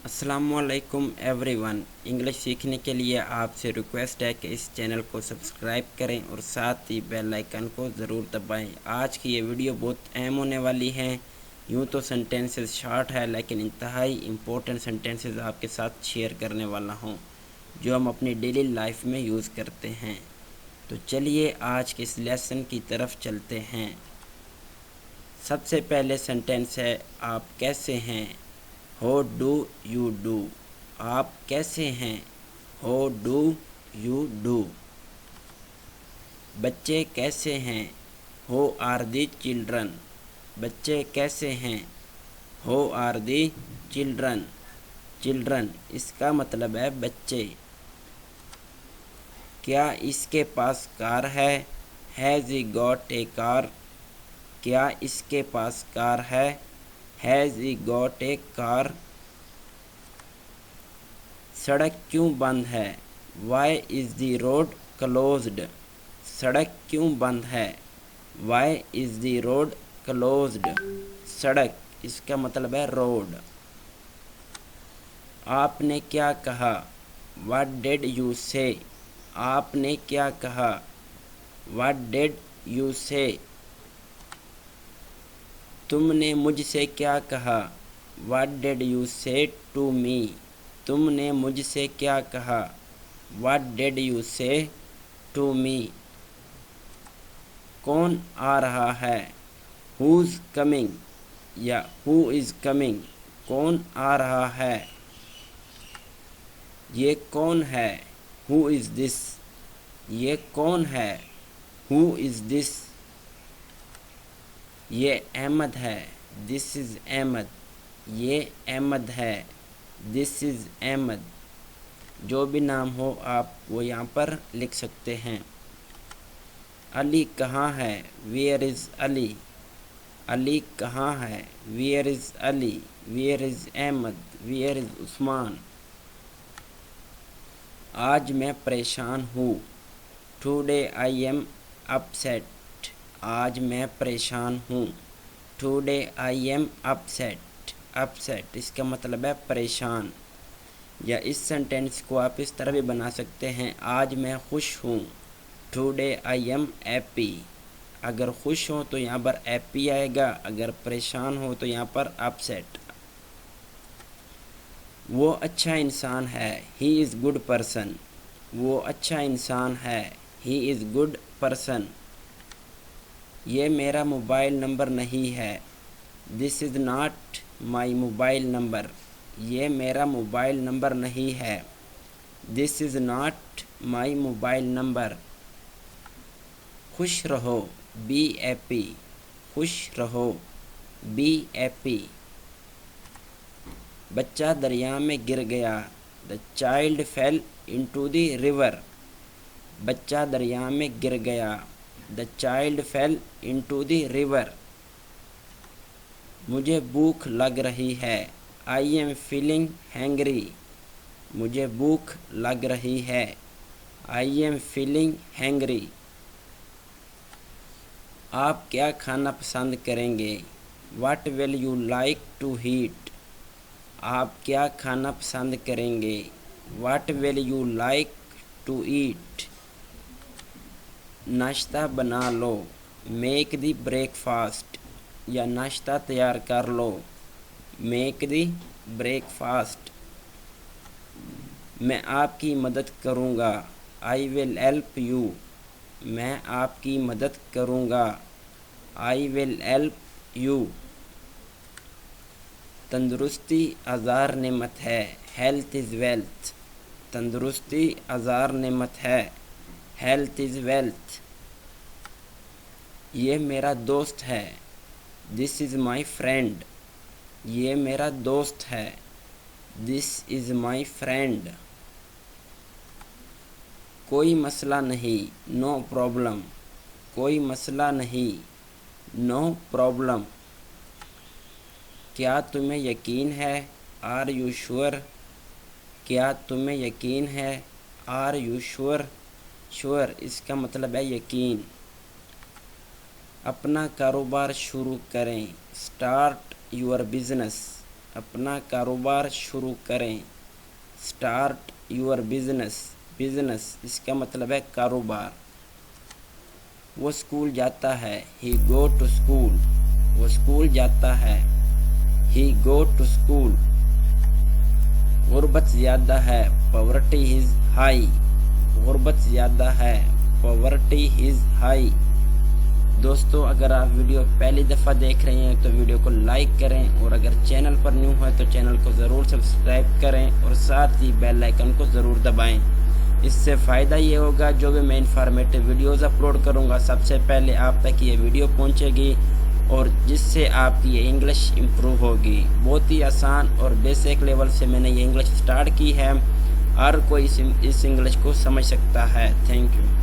अस्सलामुअलैकुम everyone. English सीखने के लिए आपसे रिक्वेस्ट है कि इस चैनल को सब्सक्राइब करें और साथ ही बेल आइकन को ज़रूर दबाएं। आज की ये वीडियो बहुत अहम होने वाली है। यूँ तो सेंटेंसेस शॉर्ट है, लेकिन इंतहाई इम्पोर्टेंट सेंटेंसेस आपके साथ शेयर करने वाला हूँ जो हम अपनी डेली लाइफ में यूज़ करते हैं। तो चलिए आज के इस लेसन की तरफ चलते हैं। सबसे पहले सेंटेंस है, आप कैसे हैं। How do you do? आप कैसे हैं। How do you do? बच्चे कैसे हैं। How are the children? बच्चे कैसे हैं। How are the children? Children इसका मतलब है बच्चे। क्या इसके पास कार है। Has he got a car? क्या इसके पास कार है। Has he got a car? सड़क क्यों बंद है। Why is the road closed? सड़क क्यों बंद है। Why is the road closed? सड़क इसका मतलब है रोड। आपने क्या कहा। What did you say? आपने क्या कहा। What did you say? तुमने मुझसे क्या कहा। What did you say to me? तुमने मुझसे क्या कहा। What did you say to me? कौन आ रहा है। Who's coming? या Who is coming? कौन आ रहा है। ये कौन है। Who is this? ये कौन है। Who is this? ये अहमद है। This is Ahmad. ये अहमद है। This is Ahmad. जो भी नाम हो आप वो यहाँ पर लिख सकते हैं। अली कहाँ है। Where is Ali? अली कहाँ है। Where is Ali? Where is Ahmad? Where is Usman? आज मैं परेशान हूँ। Today I am upset. आज मैं परेशान हूँ। Today I am upset. Upset इसका मतलब है परेशान। या इस सेंटेंस को आप इस तरह भी बना सकते हैं, आज मैं खुश हूँ। Today I am happy. अगर खुश हो तो यहाँ पर हैप्पी आएगा, अगर परेशान हो तो यहाँ पर अपसेट। वो अच्छा इंसान है। He is good person. वो अच्छा इंसान है। He is good person. ये मेरा मोबाइल नंबर नहीं है। This is not my mobile number. ये मेरा मोबाइल नंबर नहीं है। This is not my mobile number. खुश रहो। Be happy. खुश रहो। Be happy. बच्चा दरिया में गिर गया। The child fell into the river. बच्चा दरिया में गिर गया। The child fell into the river. मुझे भूख लग रही है। I am feeling hungry. मुझे भूख लग रही है। I am feeling hungry. आप क्या खाना पसंद करेंगे। What will you like to eat? आप क्या खाना पसंद करेंगे। What will you like to eat? नाश्ता बना लो। Make the breakfast. या नाश्ता तैयार कर लो। Make the breakfast. मैं आपकी मदद करूँगा। I will help you. मैं आपकी मदद करूँगा। I will help you. तंदुरुस्ती हज़ार नेमत है। Health is wealth. तंदुरुस्ती हज़ार नेमत है। Health is wealth. ये मेरा दोस्त है। This is my friend. ये मेरा दोस्त है। This is my friend. कोई मसला नहीं। No problem. कोई मसला नहीं। No problem. क्या तुम्हें यकीन है। Are you sure? क्या तुम्हें यकीन है। Are you sure? श्योर इसका मतलब है यकीन। अपना कारोबार शुरू करें। Start your business. अपना कारोबार शुरू करें। स्टार्ट योर बिजनेस, बिजनेस इसका मतलब है कारोबार। वो स्कूल जाता है, ही गो टू स्कूल, वो स्कूल जाता है, ही गो टू स्कूल। गुर्बत ज़्यादा है, पॉवर्टी इज़ हाई, गुर्बत ज़्यादा है, पॉवर्टी इज़ हाई। दोस्तों अगर आप वीडियो पहली दफ़ा देख रहे हैं तो वीडियो को लाइक करें, और अगर चैनल पर न्यू है तो चैनल को ज़रूर सब्सक्राइब करें और साथ ही बेल आइकन को ज़रूर दबाएं। इससे फ़ायदा ये होगा जो भी मैं इन्फॉर्मेटिव वीडियोज़ अपलोड करूँगा सबसे पहले आप तक ये वीडियो पहुँचेगी, और जिससे आपकी ये इंग्लिश इम्प्रूव होगी। बहुत ही आसान और बेसिक लेवल से मैंने ये इंग्लिश स्टार्ट की है, हर कोई इस इंग्लिश को समझ सकता है। Thank you.